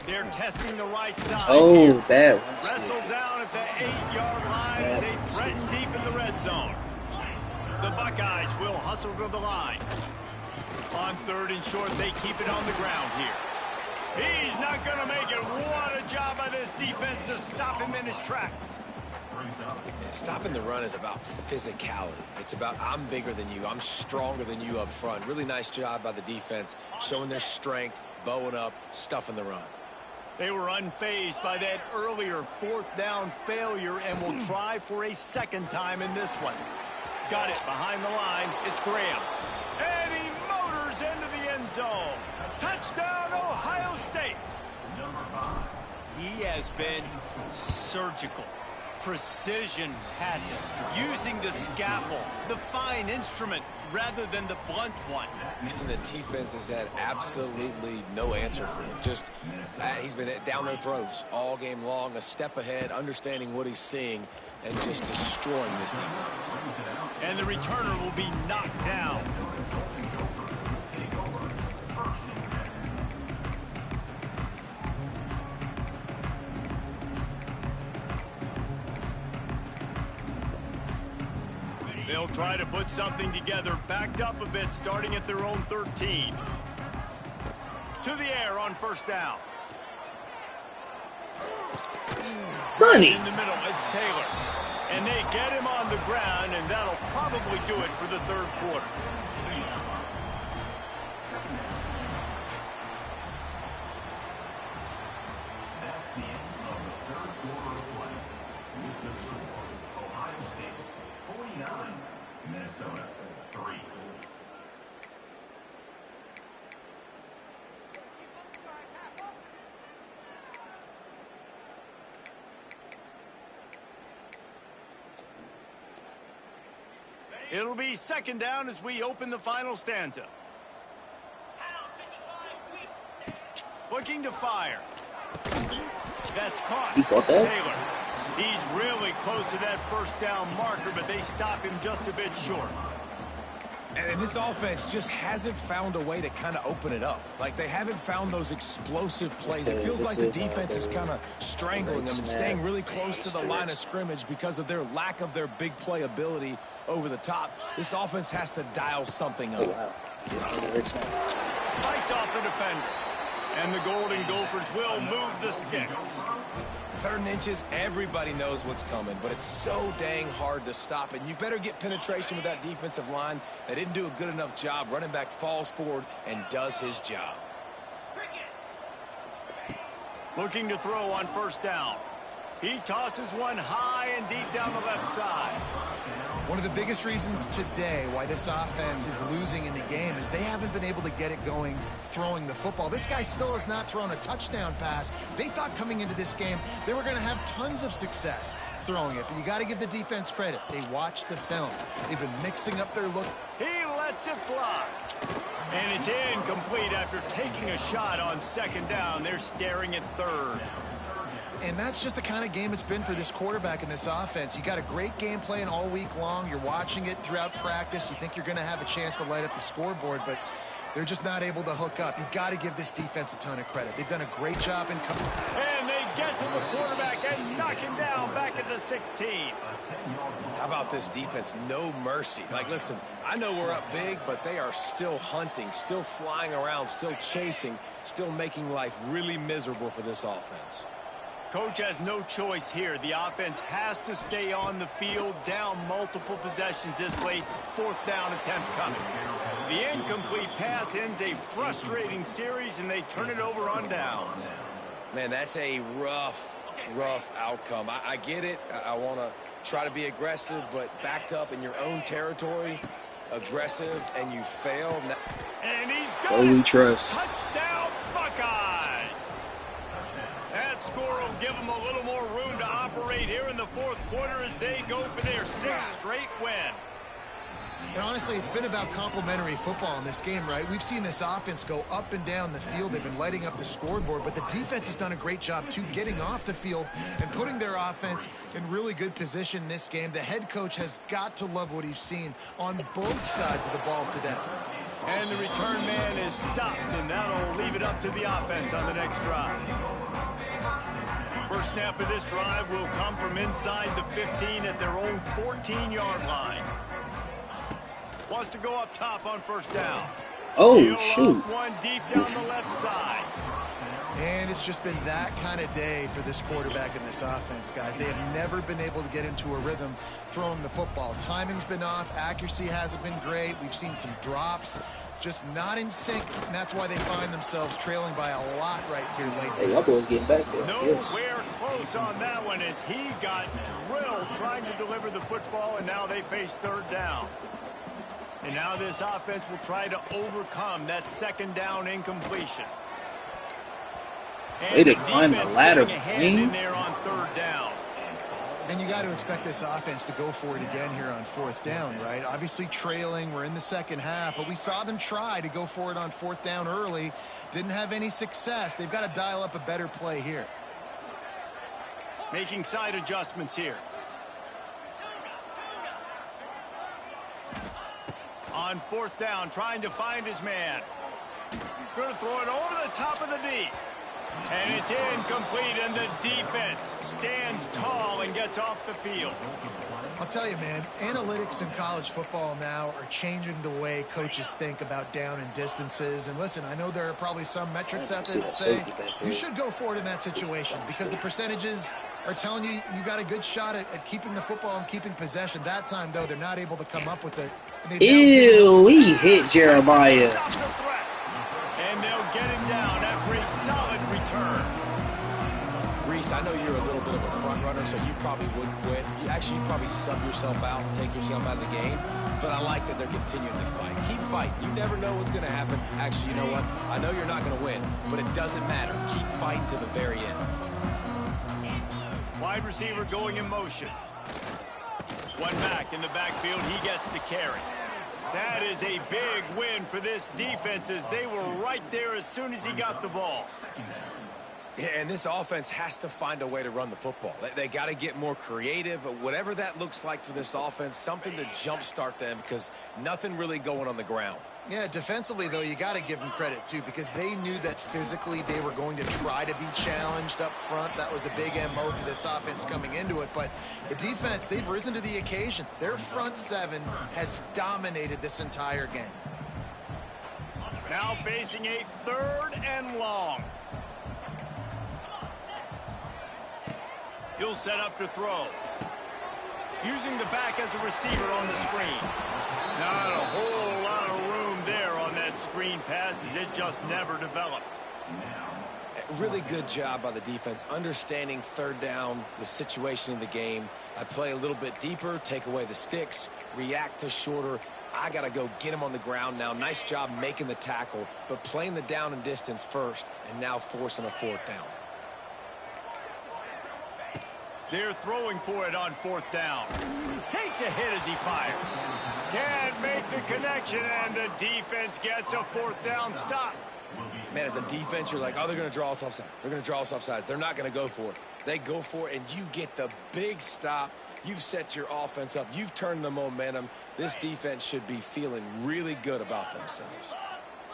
They're testing the right side. Oh, bad. Wrestled down at the 8-yard line as they threaten deep in the red zone. The Buckeyes will hustle to the line. On 3rd and short, they keep it on the ground here. He's not going to make it. What a job by this defense to stop him in his tracks. Stopping the run is about physicality. It's about I'm bigger than you. I'm stronger than you up front. Really nice job by the defense, showing their strength, bowing up, stuffing the run. They were unfazed by that earlier 4th down failure and will try for a second time in this one. Got it behind the line. It's Graham. And he motors into the end zone. Touchdown, Ohio State. He has been surgical. Precision passes, using the scalpel, the fine instrument, rather than the blunt one. And the defense has had absolutely no answer for it. Just, he's been down their throats all game long, a step ahead, understanding what he's seeing, and just destroying this defense. And the returner will be knocked down. They'll try to put something together, backed up a bit, starting at their own 13. To the air on first down. Sonny. In the middle, it's Taylor. And they get him on the ground, and that'll probably do it for the 3rd quarter. It'll be second down as we open the final stanza. Looking to fire. That's caught. He caught that? Taylor. He's really close to that first down marker, but they stop him just a bit short. And this offense just hasn't found a way to kind of open it up. Like, they haven't found those explosive plays. It feels like the defense is kind of strangling them and staying really close to the line of scrimmage because of their lack of their big play ability over the top. This offense has to dial something up. Fights off the defender. And the Golden Gophers will move the sticks. 3rd and inches, everybody knows what's coming, but it's so dang hard to stop. And you better get penetration with that defensive line. They didn't do a good enough job. Running back falls forward and does his job. Looking to throw on 1st down. He tosses one high and deep down the left side. One of the biggest reasons today why this offense is losing in the game is they haven't been able to get it going throwing the football. This guy still has not thrown a touchdown pass. They thought coming into this game they were going to have tons of success throwing it, but you got to give the defense credit. They watched the film. They've been mixing up their look. He lets it fly. And it's incomplete after taking a shot on 2nd down. They're staring at 3rd. And that's just the kind of game it's been for this quarterback in this offense. You got a great game plan all week long. You're watching it throughout practice. You think you're going to have a chance to light up the scoreboard, but they're just not able to hook up. You got to give this defense a ton of credit. They've done a great job in coming. And they get to the quarterback and knock him down back at the 16. How about this defense? No mercy. Like, listen, I know we're up big, but they are still hunting, still flying around, still chasing, still making life really miserable for this offense. Coach has no choice here. The offense has to stay on the field, down multiple possessions this late. 4th down attempt coming. The incomplete pass ends a frustrating series, and they turn it over on downs. Man, that's a rough outcome. I get it. I want to try to be aggressive, but backed up in your own territory, aggressive, and you fail. And he's got it. Trust. Touchdown, Buckeyes. That score will give them a little more room to operate here in the 4th quarter as they go for their 6th straight win. And honestly, it's been about complementary football in this game, right? We've seen this offense go up and down the field. They've been lighting up the scoreboard, but the defense has done a great job, too, getting off the field and putting their offense in really good position in this game. The head coach has got to love what he's seen on both sides of the ball today. And the return man is stopped, and that'll leave it up to the offense on the next drive. First snap of this drive will come from inside the 15 at their own 14-yard line. Wants to go up top on 1st down. Oh, shoot. One deep down the left side. And it's just been that kind of day for this quarterback in this offense, guys. They have never been able to get into a rhythm throwing the football. Timing's been off. Accuracy hasn't been great. We've seen some drops. Just not in sync, and that's why they find themselves trailing by a lot right here late. Hey, y'all boys getting back there. Nowhere close on that one as he got drilled trying to deliver the football, and now they face 3rd down. And now this offense will try to overcome that 2nd down incompletion. Way to climb the ladder, in there on 3rd down. And you got to expect this offense to go for it again here on 4th down, right? Obviously trailing, we're in the 2nd half, but we saw them try to go for it on 4th down early. Didn't have any success. They've got to dial up a better play here. Making side adjustments here. On 4th down, trying to find his man. Going to throw it over the top of the D. And it's incomplete, and the defense stands tall and gets off the field. I'll tell you, man, analytics in college football now are changing the way coaches think about down and distances. And listen, I know there are probably some metrics out there that say you should go for it in that situation because the percentages are telling you you got a good shot at keeping the football and keeping possession. That time, though, they're not able to come up with it. Ew, he hit Jeremiah. And they'll get him down after a solid return. Reese, I know you're a little bit of a front runner, so you probably would quit. You'd probably sub yourself out and take yourself out of the game. But I like that they're continuing to fight. Keep fighting. You never know what's going to happen. Actually, you know what? I know you're not going to win, but it doesn't matter. Keep fighting to the very end. Wide receiver going in motion. One back in the backfield. He gets to carry. That is a big win for this defense as they were right there as soon as he got the ball. Yeah, and this offense has to find a way to run the football. They got to get more creative, whatever that looks like for this offense, something to jumpstart them because nothing really going on the ground. Yeah, defensively, though, you got to give them credit, too, because they knew that physically they were going to try to be challenged up front. That was a big MO for this offense coming into it. But the defense, they've risen to the occasion. Their front seven has dominated this entire game. Now facing a 3rd and long. He'll set up to throw. Using the back as a receiver on the screen. Not a whole lot of room there on that screen pass as it just never developed. Really good job by the defense, understanding 3rd down, the situation of the game. I play a little bit deeper, take away the sticks, react to shorter. I got to go get him on the ground now. Nice job making the tackle, but playing the down and distance first and now forcing a 4th down. They're throwing for it on 4th down. Takes a hit as he fires. Can't make the connection, and the defense gets a 4th down stop. Man, as a defense, you're like, oh, they're going to draw us offside. They're going to draw us offside. They're not going to go for it. They go for it, and you get the big stop. You've set your offense up. You've turned the momentum. This defense should be feeling really good about themselves.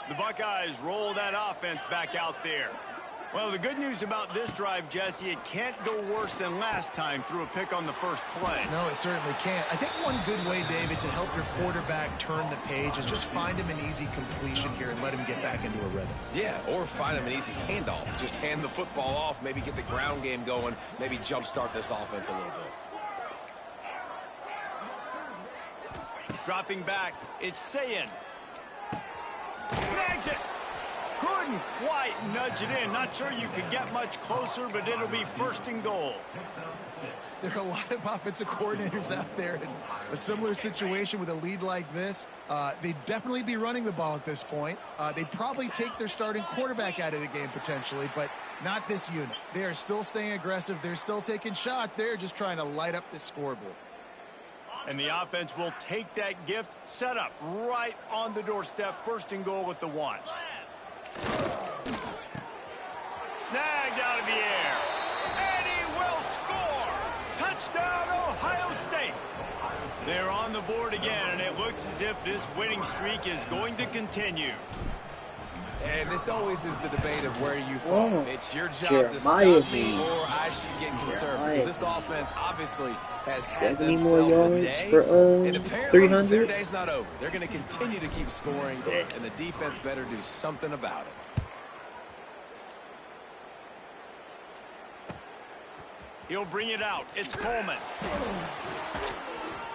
The Buckeyes roll that offense back out there. Well, the good news about this drive, Jesse, it can't go worse than last time through a pick on the first play. No, it certainly can't. I think one good way, David, to help your quarterback turn the page is just find him an easy completion here and let him get back into a rhythm. Yeah, or find him an easy handoff. Just hand the football off, maybe get the ground game going, maybe jumpstart this offense a little bit. Dropping back, it's Sayin. Snags it. Couldn't quite nudge it in. Not sure you could get much closer, but it'll be 1st and goal. There are a lot of offensive coordinators out there in a similar situation with a lead like this. They'd definitely be running the ball at this point. They'd probably take their starting quarterback out of the game potentially, but not this unit. They are still staying aggressive. They're still taking shots. They're just trying to light up the scoreboard. And the offense will take that gift, set up right on the doorstep. 1st and goal with the 1. Snagged out of the air. And he will score. Touchdown, Ohio State. They're on the board again, and it looks as if this winning streak is going to continue. And this always is the debate of where you fall. Oh, It's your job Jeremiah to stop me me. or I should get concerned. Jeremiah. Because this offense obviously has had 70 more themselves a yards day. for And apparently 300. their day's not over. They're going to continue to keep scoring, and the defense better do something about it. He'll bring it out. It's Coleman.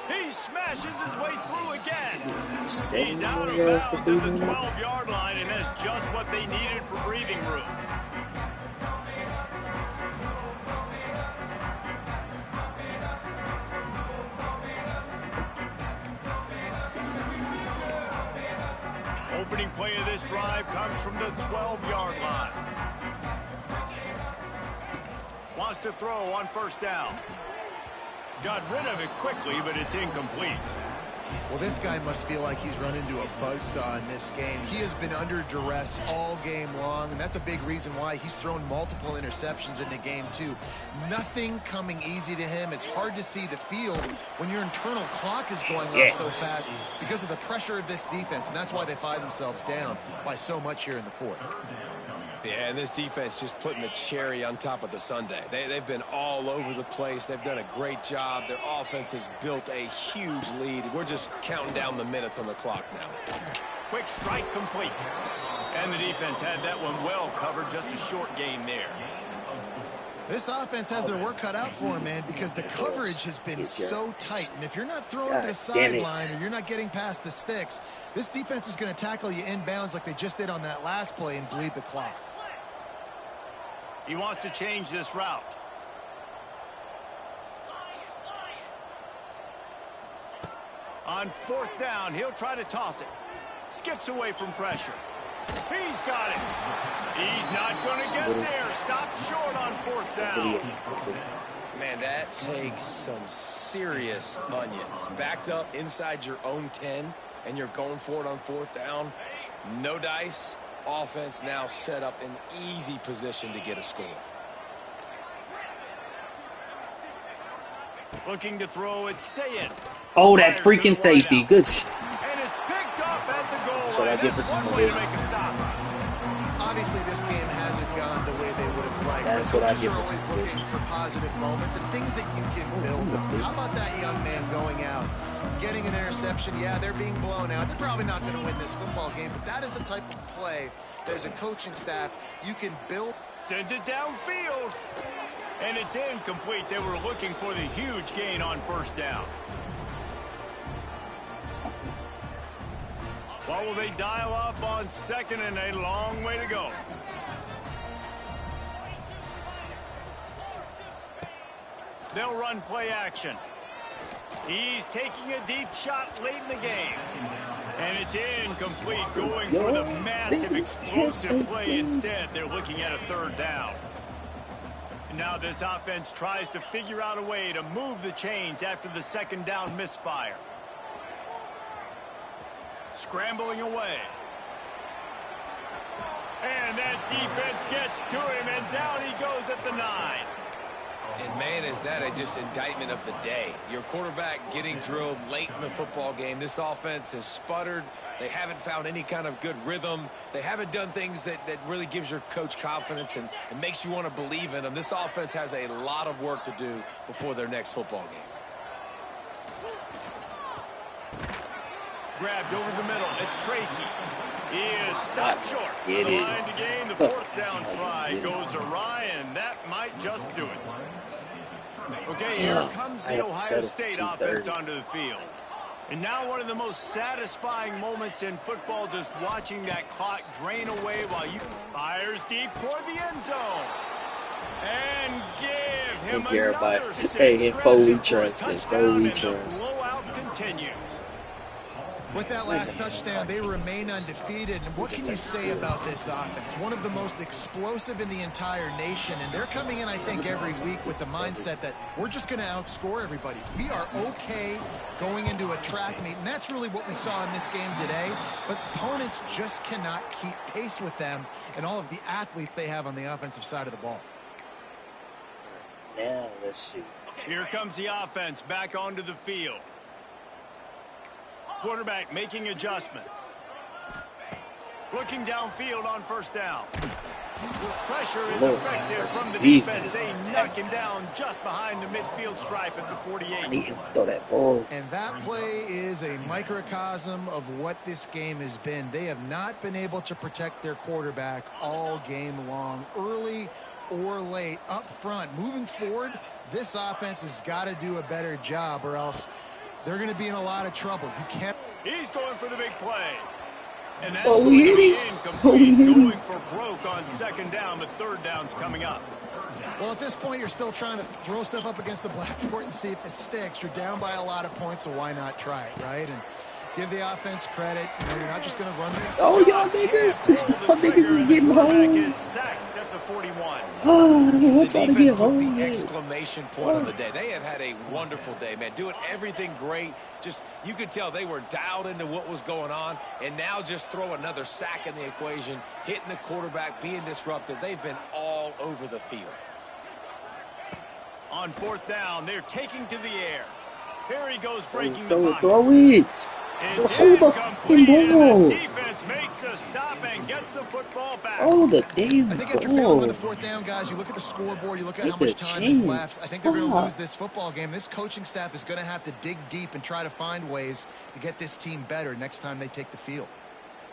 He smashes his way through again. 70 He's out more of yards for bounds at the 300. 12-yard line, and that's just what they needed for breathing room. Opening play of this drive comes from the 12-yard line. Wants to throw on 1st down. Got rid of it quickly, but it's incomplete. Well, this guy must feel like he's run into a buzzsaw in this game. He has been under duress all game long, and that's a big reason why he's thrown multiple interceptions in the game, too. Nothing coming easy to him. It's hard to see the field when your internal clock is going off so fast because of the pressure of this defense, and that's why they find themselves down by so much here in the 4th. Yeah, and this defense just putting the cherry on top of the sundae. They've been all over the place. They've done a great job. Their offense has built a huge lead. We're just counting down the minutes on the clock now. Quick strike complete. And the defense had that one well covered. Just a short gain there. This offense has their work cut out for him, man, because the coverage has been so tight. And if you're not throwing to the sideline or you're not getting past the sticks, this defense is going to tackle you inbounds like they just did on that last play and bleed the clock. He wants to change this route. On 4th down, he'll try to toss it. Skips away from pressure. He's got it. He's not going to get there. Stopped short on 4th down. Man, that takes some serious onions. Backed up inside your own 10, and you're going for it on 4th down. No dice. offense now set up an easy position to get a score. Looking to throw, it's Sayin. Oh, that freaking safety. Good shit. And it's picked off at the goal So I line. give it That's to one him. way to make a stop. Obviously, this game hasn't gone the way they would have liked. That's but what I coaches give are it to always him. looking for positive moments and things that you can build on. How about that young man going out, getting an interception? Yeah, they're being blown out. They're probably not going to win this football game, but that is the type of play that as a coaching staff you can build. Sends it downfield. And it's incomplete. They were looking for the huge gain on first down. What will they dial up on second and a long way to go? They'll run play action. He's taking a deep shot late in the game. And it's incomplete, going for the massive explosive play instead. They're looking at a third down. Now this offense tries to figure out a way to move the chains after the second down misfire. Scrambling away. And that defense gets to him, and down he goes at the 9. And, man, is that just indictment of the day. Your quarterback getting drilled late in the football game. This offense has sputtered. They haven't found any kind of good rhythm. They haven't done things that really gives your coach confidence and makes you want to believe in them. This offense has a lot of work to do before their next football game. Grabbed over the middle. It's Tracy. He is stopped short. It The line to is. gain. The fourth down try goes awry, and that might just do it. Okay, here comes the Ohio State offense onto the field. And now one of the most satisfying moments in football, just watching that clock drain away while you fires deep toward the end zone. And give him another 6. Hey, hit 4 returns. And the blowout continues. With that last touchdown, they remain undefeated. And what can you say about this offense? One of the most explosive in the entire nation. And they're coming in, I think, every week with the mindset that we're just going to outscore everybody. We are okay going into a track meet. And that's really what we saw in this game today. But opponents just cannot keep pace with them and all of the athletes they have on the offensive side of the ball. Now, let's see. Here comes the offense back onto the field. Quarterback making adjustments. Looking downfield on first down. Pressure is effective from the defense. They knock him down just behind the midfield stripe at the 48. I need to throw that ball. And that play is a microcosm of what this game has been. They have not been able to protect their quarterback all game long, early or late, up front. Moving forward, this offense has got to do a better job, or else they're going to be in a lot of trouble. You can't. He's going for the big play. And that's going to be incomplete. Going for broke on second down, but third down's coming up. Well, at this point, you're still trying to throw stuff up against the blackboard and see if it sticks. You're down by a lot of points, so why not try it, right? And give the offense credit. You know, you're not just going to run there. Oh, y'all niggas. Y'all niggas is getting home. Is sacked at the 41. Oh, I don't want The y'all to get defense was home. the exclamation point of the day. They have had a wonderful day, man. Doing everything great. Just, you could tell they were dialed into what was going on. And now just throw another sack in the equation, hitting the quarterback, being disruptive. They've been all over the field. On fourth down, they're taking to the air. Here he goes, breaking the Throw it, pocket. throw it. It's Hold the incomplete, fucking and ball. the defense makes a stop and gets the football back. Oh, the damn I think after failing on ball. the fourth down, guys, you look at the scoreboard, you look at Get how much the time is chains. left. I think they're going to Fuck. lose this football game. This coaching staff is going to have to dig deep and try to find ways to get this team better next time they take the field.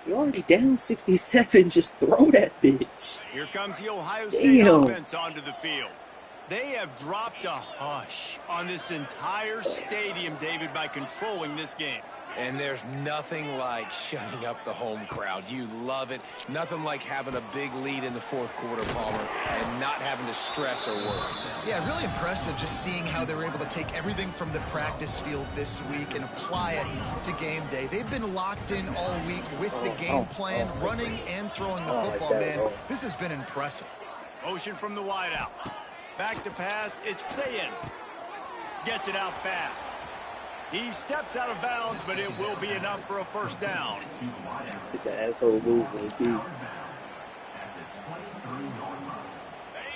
You're already down 67. Just throw that bitch. Here comes the Ohio State Damn. offense onto the field. They have dropped a hush on this entire stadium, David, by controlling this game. And there's nothing like shutting up the home crowd. You love it. Nothing like having a big lead in the fourth quarter, Palmer, and not having to stress or worry. Yeah, really impressive just seeing how they were able to take everything from the practice field this week and apply it to game day. They've been locked in all week with the game plan, running and throwing the football, man. This has been impressive. Motion from the wideout. Back to pass. It's Sayin. Gets it out fast. He steps out of bounds, but it will be enough for a first down. It's an asshole move right there.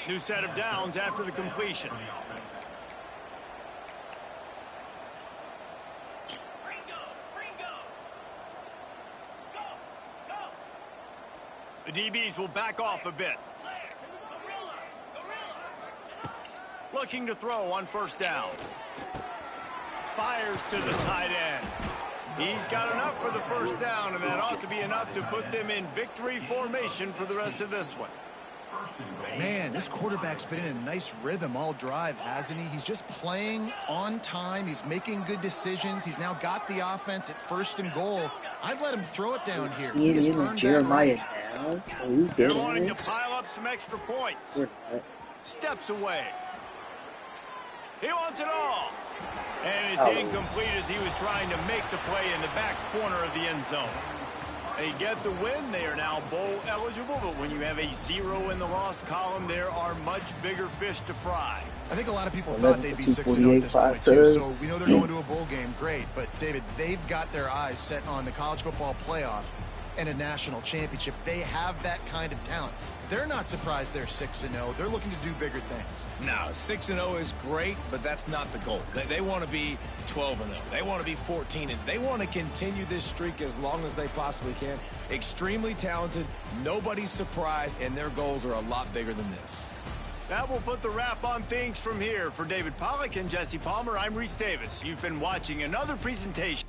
New set of downs after the completion. The DBs will back off a bit. Looking to throw on first down. Fires to the tight end. He's got enough for the first down, and that ought to be enough to put them in victory formation for the rest of this one. Man, this quarterback's been in a nice rhythm all drive, hasn't he? He's just playing on time. He's making good decisions. He's now got the offense at first and goal. I'd let him throw it down here. He has earned Jeremiah that right. now. Are we They're wanting to pile up some extra points. We're not. Steps away. He wants it all. And it's incomplete as he was trying to make the play in the back corner of the end zone. They get the win. They are now bowl eligible, but when you have a 0 in the loss column, there are much bigger fish to fry. I think a lot of people thought they'd be 6-0 at this point, too, so we know they're going to a bowl game. Great, but, David, they've got their eyes set on the college football playoff and a national championship. They have that kind of talent. They're not surprised they're 6-0. They're looking to do bigger things. No, 6-0 is great, but that's not the goal. They want to be 12-0. They want to be 14-0. They want to continue this streak as long as they possibly can. Extremely talented. Nobody's surprised, and their goals are a lot bigger than this. That will put the wrap on things from here. For David Pollack and Jesse Palmer, I'm Reese Davis. You've been watching another presentation.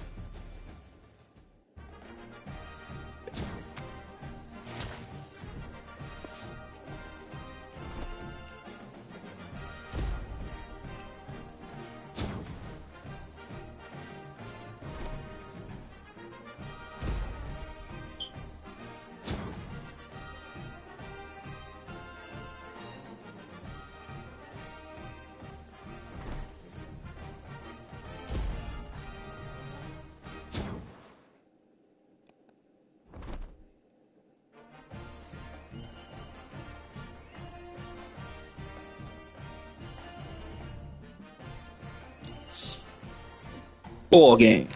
Ball game.